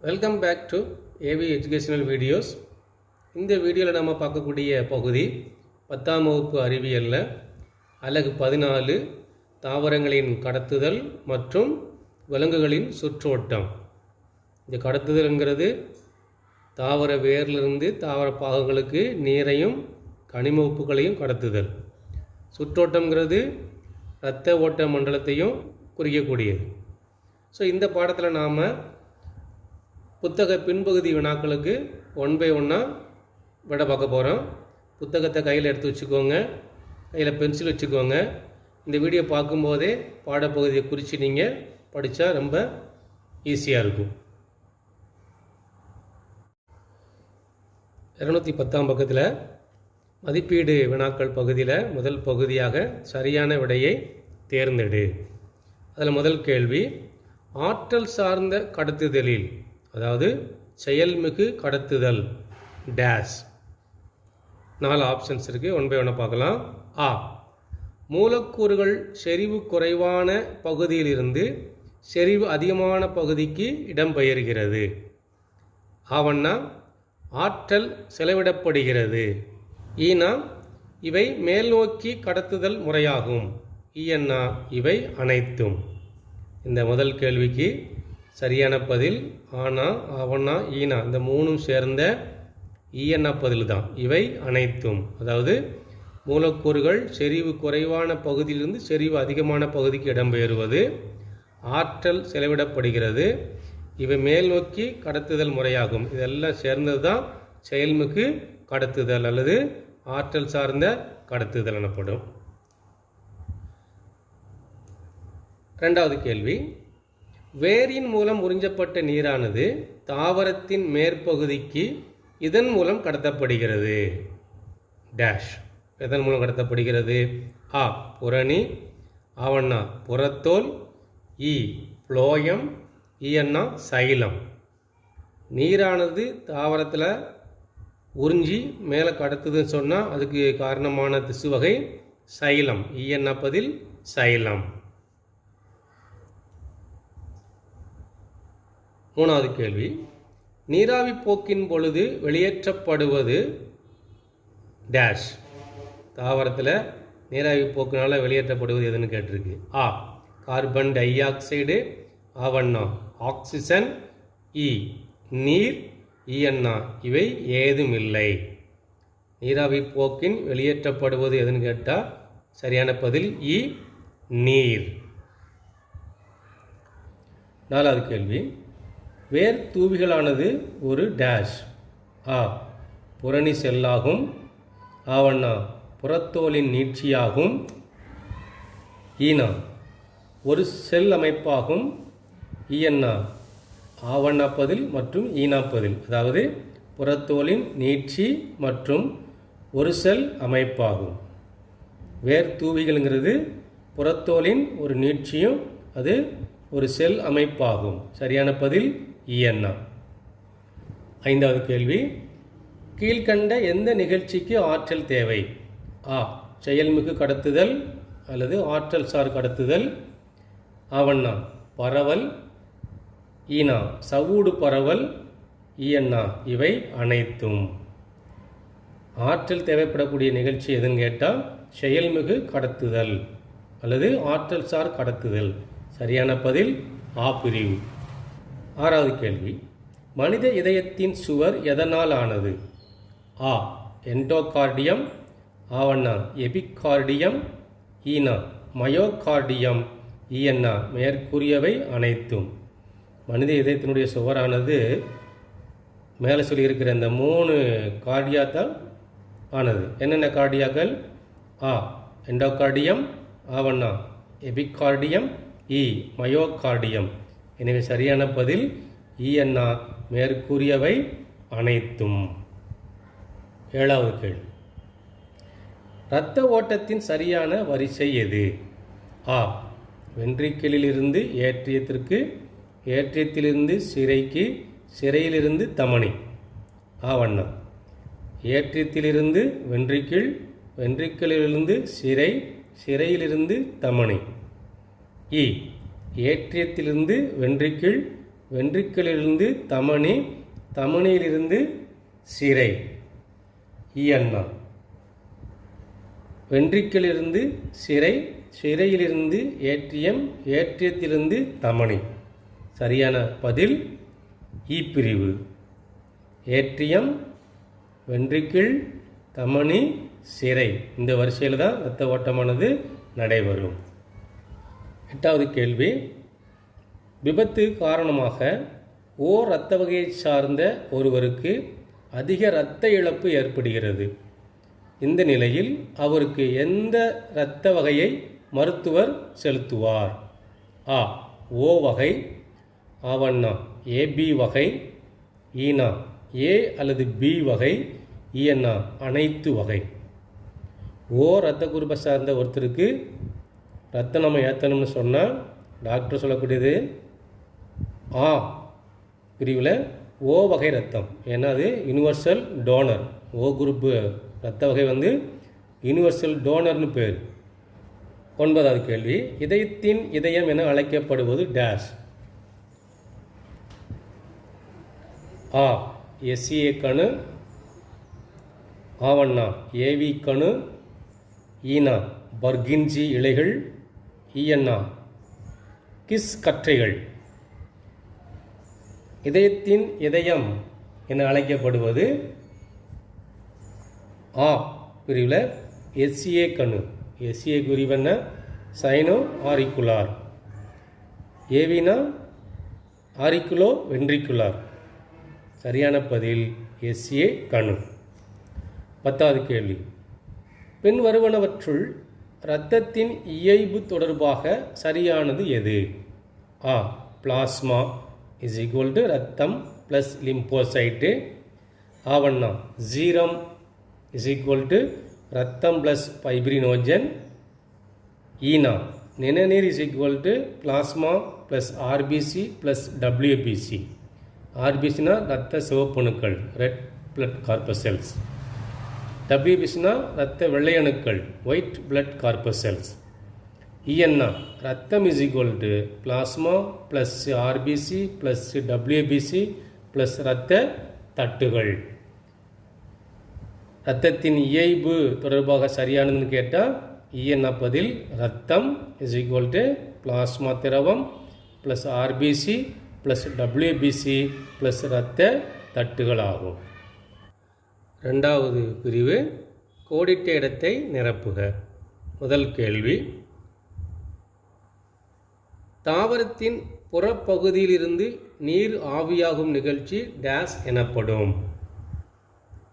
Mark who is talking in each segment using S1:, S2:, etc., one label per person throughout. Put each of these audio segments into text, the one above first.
S1: Welcome back to AV educational videos. இந்த வீடியோவில் நம்ம பார்க்கக்கூடிய பகுதி 10ஆம் வகுப்பு அறிவியலில் அலகு 14 தாவரங்களின் கடத்துதல் மற்றும் விலங்குகளின் சுற்றோட்டம். இந்த கடத்துதல்ங்கிறது தாவர வேரிலிருந்து தாவர பாகங்களுக்கு நீரையும் கனிம உப்புகளையும் கடத்துதல். சுற்றோட்டங்கிறது இரத்த ஓட்ட மண்டலத்தையும் குறிக்கக்கூடியது. ஸோ இந்த பாடத்தில் நாம் புத்தக பின்பகுதி வினாக்களுக்கு 1 by 1 விட பார்க்க போகிறோம். புத்தகத்தை கையில் எடுத்து வச்சுக்கோங்க, கையில் பென்சில் வச்சுக்கோங்க. இந்த வீடியோ பார்க்கும்போதே பாடப்பகுதியை குறித்து நீங்கள் படித்தா ரொம்ப ஈஸியாக இருக்கும். 210ஆம் பக்கத்தில் மதிப்பீடு வினாக்கள் பகுதியில் முதல் பகுதியாக சரியான விடையை தேர்ந்தெடு. அதில் முதல் கேள்வி, ஆற்றல் சார்ந்த கடத்துதலில், அதாவது செயல்மிகு கடத்துதல் டேஷ். 4 ஆப்ஷன்ஸ் இருக்குது, 1 by 1 பார்க்கலாம். ஆ, மூலக்கூறுகள் செறிவு குறைவான பகுதியிலிருந்து செறிவு அதிகமான பகுதிக்கு இடம்பெயர்கிறது. ஆவண்ணா, ஆற்றல் செலவிடப்படுகிறது. ஈனா, இவை மேல்நோக்கி கடத்துதல் முறையாகும். ஈயண்ணா, இவை அனைத்தும். இந்த முதல் கேள்விக்கு சரியான பதில் ஆனா, ஆவண்ணா, ஈனா, இந்த 3 சேர்ந்த ஈயண்ணா பதில் தான். இவை அனைத்தும், அதாவது மூலக்கூறுகள் செறிவு குறைவான பகுதியிலிருந்து செறிவு அதிகமான பகுதிக்கு இடம்பெயர்வது, ஆற்றல் செலவிடப்படுகிறது, இவை மேல் நோக்கி கடத்துதல் முறையாகும். இதெல்லாம் சேர்ந்தது தான் செயல்மிகு கடத்துதல் அல்லது ஆற்றல் சார்ந்த கடத்துதல் எனப்படும். 2வது கேள்வி, வேரின் மூலம் உறிஞ்சப்பட்ட நீரானது தாவரத்தின் மேற்பகுதிக்கு இதன் மூலம் கடத்தப்படுகிறது. டேஷ். எதன் மூலம் கடத்தப்படுகிறது? ஆ, புரணி, ஆவண்ணா, புறத்தோல், இ, புளோயம், ஈயண்ணா, சைலம். நீரானது தாவரத்தில் உறிஞ்சி மேலே கடத்துதுன்னு சொன்னால் அதுக்கு காரணமான திசு வகை சைலம். ஈயண்ணா பதில் சைலம். 3வது கேள்வி, நீராவி போக்கின் பொழுது வெளியேற்றப்படுவது டேஷ். தாவரத்தில் நீராவி போக்கினால் வெளியேற்றப்படுவது எதுன்னு கேட்டிருக்கு. ஆ, கார்பன் டை ஆக்சைடு, ஆவண்ணா, ஆக்சிஜன், இ, நீர், ஈயண்ணா, இவை ஏதும் இல்லை. நீராவி போக்கின் வெளியேற்றப்படுவது எதுன்னு கேட்டால் சரியான பதில் இ, நீர். 4வது கேள்வி, வேர் தூவிகளானது ஒரு டேஷ். ஆ, புரணி செல்லாகும். ஆவண்ணா, புறத்தோலின் நீட்சியாகும். ஈனா, ஒரு செல் அமைப்பாகும். ஈயண்ணா, ஆவண்ணா பதில் மற்றும் ஈனா பதில், அதாவது புறத்தோலின் நீட்சி மற்றும் ஒரு செல் அமைப்பாகும். வேர் தூவிகள்ங்கிறது புறத்தோலின் ஒரு நீட்சியும் அது ஒரு செல் அமைப்பாகும். சரியான பதில் ஈயண்ணா. 5வது கேள்வி, கீழ்கண்ட எந்த நிகழ்ச்சிக்கு ஆற்றல் தேவை? ஆ, செயல்மிகு கடத்துதல் அல்லது ஆற்றல் சார் கடத்துதல். ஆவண்ணா, பரவல். ஈனா, சவ்வூடு பரவல். ஈயண்ணா, இவை அனைத்தும். ஆற்றல் தேவைப்படக்கூடிய நிகழ்ச்சி எதுன்னு கேட்டால் செயல்மிகு கடத்துதல் அல்லது ஆற்றல் சார் கடத்துதல். சரியான பதில் ஆ பிரிவு. 6வது கேள்வி, மனித இதயத்தின் சுவர் எதனால் ஆனது? ஆ, எண்டோகார்டியம். ஆவண்ணா, எபிகார்டியம். ஈனா, மயோகார்டியம். ஈயண்ணா, மேற்கூறியவை அனைத்தும். மனித இதயத்தினுடைய சுவரானது மேலே சொல்லியிருக்கிற இந்த 3 கார்டியாத்தால் ஆனது. என்னென்ன கார்டியாக்கள்? ஆ, எண்டோகார்டியம். ஆவண்ணா, எபிகார்டியம். இ, மயோகார்டியம். எனவே சரியான பதில் ஈயண்ணா, மேற்கூறியவை அனைத்தும். 7வது கேள்வி, இரத்த ஓட்டத்தின் சரியான வரிசை எது? ஆ, வென்ட்ரிக்கிளிலிருந்து ஏற்றியத்திற்கு, ஏற்றியத்திலிருந்து சிரைக்கு, சிரையிலிருந்து தமனி. ஆவண்ணா, ஏற்றியத்திலிருந்து வென்ட்ரிக்கிள், வென்ட்ரிக்கிளிலிருந்து சிரை, சிரையிலிருந்து தமனி. இ, ஏற்றியத்திலிருந்து வென்ட்ரிக்கிள், வென்ட்ரிக்கிளிலிருந்து தமனி, தமனியிலிருந்து சிரை, ஈயண்ணா. வென்ட்ரிக்கிளிலிருந்து சிரை, சிரையிலிருந்து ஏற்றியம், ஏற்றியத்திலிருந்து தமனி. சரியான பதில் ஈ பிரிவு. ஏற்றியம், வென்ட்ரிக்கிள், தமனி, சிரை இந்த வரிசையில் தான் இரத்த ஓட்டமானது நடைபெறும். 8வது கேள்வி. விபத்து காரணமாக ஓர் இரத்த வகையை சார்ந்த ஒருவருக்கு அதிக இரத்த இழப்பு ஏற்படுகிறது. இந்த நிலையில் அவருக்கு எந்த இரத்த வகையை மருத்துவர் செலுத்துவார்? ஆ ஓ வகை, ஆவண்ணா ஏபி வகை, ஈனா ஏ அல்லது பி வகை, ஈஎன்னா அனைத்து வகை. ஓ இரத்த குரூப்பை சார்ந்த ஒருத்தருக்கு ரத்தம் நம்ம ஏற்றணும்னு சொன்னால் டாக்டர் சொல்லக்கூடியது ஆ பிரிவில் ஓ வகை ரத்தம். ஏன்னா அது யூனிவர்சல் டோனர். ஓ குரூப்பு இரத்த வகை வந்து யூனிவர்சல் டோனர்னு பேர். 9வது கேள்வி. இதயத்தின் இதயம் என அழைக்கப்படுவது டேஷ்? ஆ எஸ்ஏ கணு, ஆவண்ணா ஏவி கணு, ஈனா பர்கின்ஜி இலைகள், ஈயண்ணா கிஸ் கற்றைகள். இதயத்தின் இதயம் என அழைக்கப்படுவது ஆ பிரிவில் எஸ்ஏ கணு. எஸ்ஏ பிரிவென்ன சைனோ ஆரிக்குலார், ஏவினா ஆரிக்குலோ வென்ட்ரிகுலார். சரியான பதில் எஸ்ஏ கணு. 10வது கேள்வி. பின் வருவனவற்றுள் இரத்தத்தின் இயைபு தொடர்பாக சரியானது எது? ஆ பிளாஸ்மா இஸ் ஈக்குவல் டு ரத்தம் ப்ளஸ் லிம்போசைட்டு, ஆவண்ணா ஜீரம் இஸ் ஈக்குவல் டு ரத்தம் ப்ளஸ் ஃபைப்ரினோஜன், ஈனா நிணநீர் is equal to plasma plus RBC plus WBC. ஆர்பிசினா ரத்த சிவப்பணுக்கள், ரெட் பிளட் கார்பசெல்ஸ். டபிள்யூபிசினா ரத்த வெள்ளையணுக்கள், ஒயிட் பிளட் கார்பசெல்ஸ். ஈஎன்னா ரத்தம் is equal to plasma plus RBC plus WBC plus இரத்த தட்டுகள். இரத்தத்தின் இயைபு தொடர்பாக சரியானதுன்னு கேட்டால் ஈஎன்னா பதில் ரத்தம் இஸ் ஈக்குவல் டு பிளாஸ்மா திரவம் plus RBC plus WBC plus இரத்த தட்டுகள் ஆகும். 2வது பிரிவு கோடிட்ட இடத்தை நிரப்புக. முதல் கேள்வி. தாவரத்தின் புறப்பகுதியிலிருந்து நீர் ஆவியாகும் நிகழ்ச்சி டேஸ் எனப்படும்?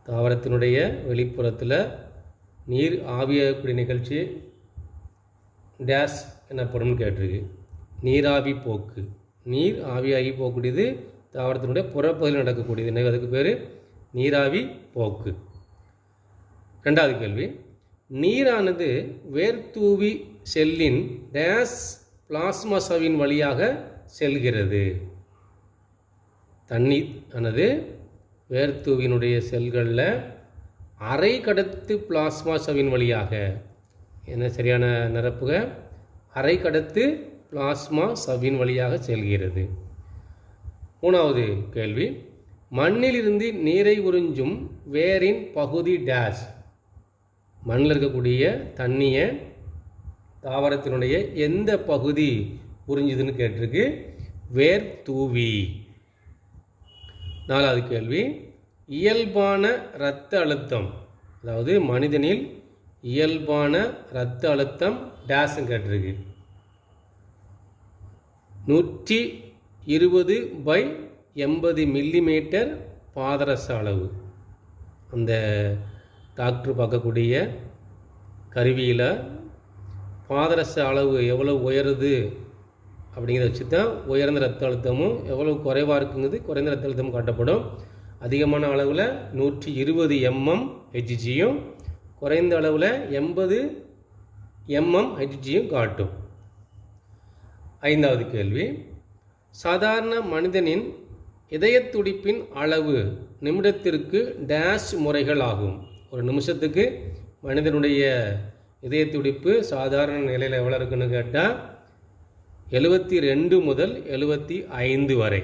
S1: தாவரத்தினுடைய வெளிப்புறத்தில் நீர் ஆவியாகக்கூடிய நிகழ்ச்சி டேஸ் எனப்படும் கேட்டிருக்கு. நீராவி போக்கு. நீர் ஆவியாகி போகக்கூடியது தாவரத்தினுடைய புறப்பகுதியில் நடக்கக்கூடியது. எனவே அதுக்கு பேர் நீராவி போக்கு. 2வது கேள்வி. நீரானது வேர்த்தூவி செல்லின் டேஸ் பிளாஸ்மா சவ்வின் வழியாக செல்கிறது? தண்ணீர் ஆனது வேர்த்தூவினுடைய செல்களில் அரை கடத்து பிளாஸ்மா சவ்வின் வழியாக, என்ன சரியான நிரப்புக, அரை கடத்து பிளாஸ்மா சவ்வின் வழியாக செல்கிறது. 3வது கேள்வி. மண்ணிலிருந்து நீரை உறிஞ்சும் வேரின் பகுதி டேஷ்? மண்ணில் இருக்கக்கூடிய தண்ணியை தாவரத்தினுடைய எந்த பகுதி உறிஞ்சுதுன்னு கேட்டிருக்கு? வேர் தூவி. 4வது கேள்வி. இயல்பான இரத்த அழுத்தம், அதாவது மனிதனில் இயல்பான இரத்த அழுத்தம் டேஷ் கேட்டிருக்கு? 120/80 மில்லிமீட்டர் பாதரச அளவு. அந்த டாக்டர் பார்க்கக்கூடிய கருவியில் பாதரச அளவு எவ்வளோ உயருது அப்படிங்கிறத வச்சு தான் உயர்ந்த ரத்த அழுத்தமும் எவ்வளோ குறைவாக இருக்குங்கிறது குறைந்த ரத்த அழுத்தமும் காட்டப்படும். அதிகமான அளவில் 120 mmHgயும் குறைந்த அளவில் 80 mmHgயும் காட்டும். 5வது கேள்வி. சாதாரண மனிதனின் இதயத்துடிப்பின் அளவு நிமிடத்திற்கு டேஷ் முறைகள் ஆகும்? ஒரு நிமிஷத்துக்கு மனிதனுடைய இதயத்துடிப்பு சாதாரண நிலையில் எவ்வளோ இருக்குன்னு கேட்டால் 72 முதல் 75 வரை.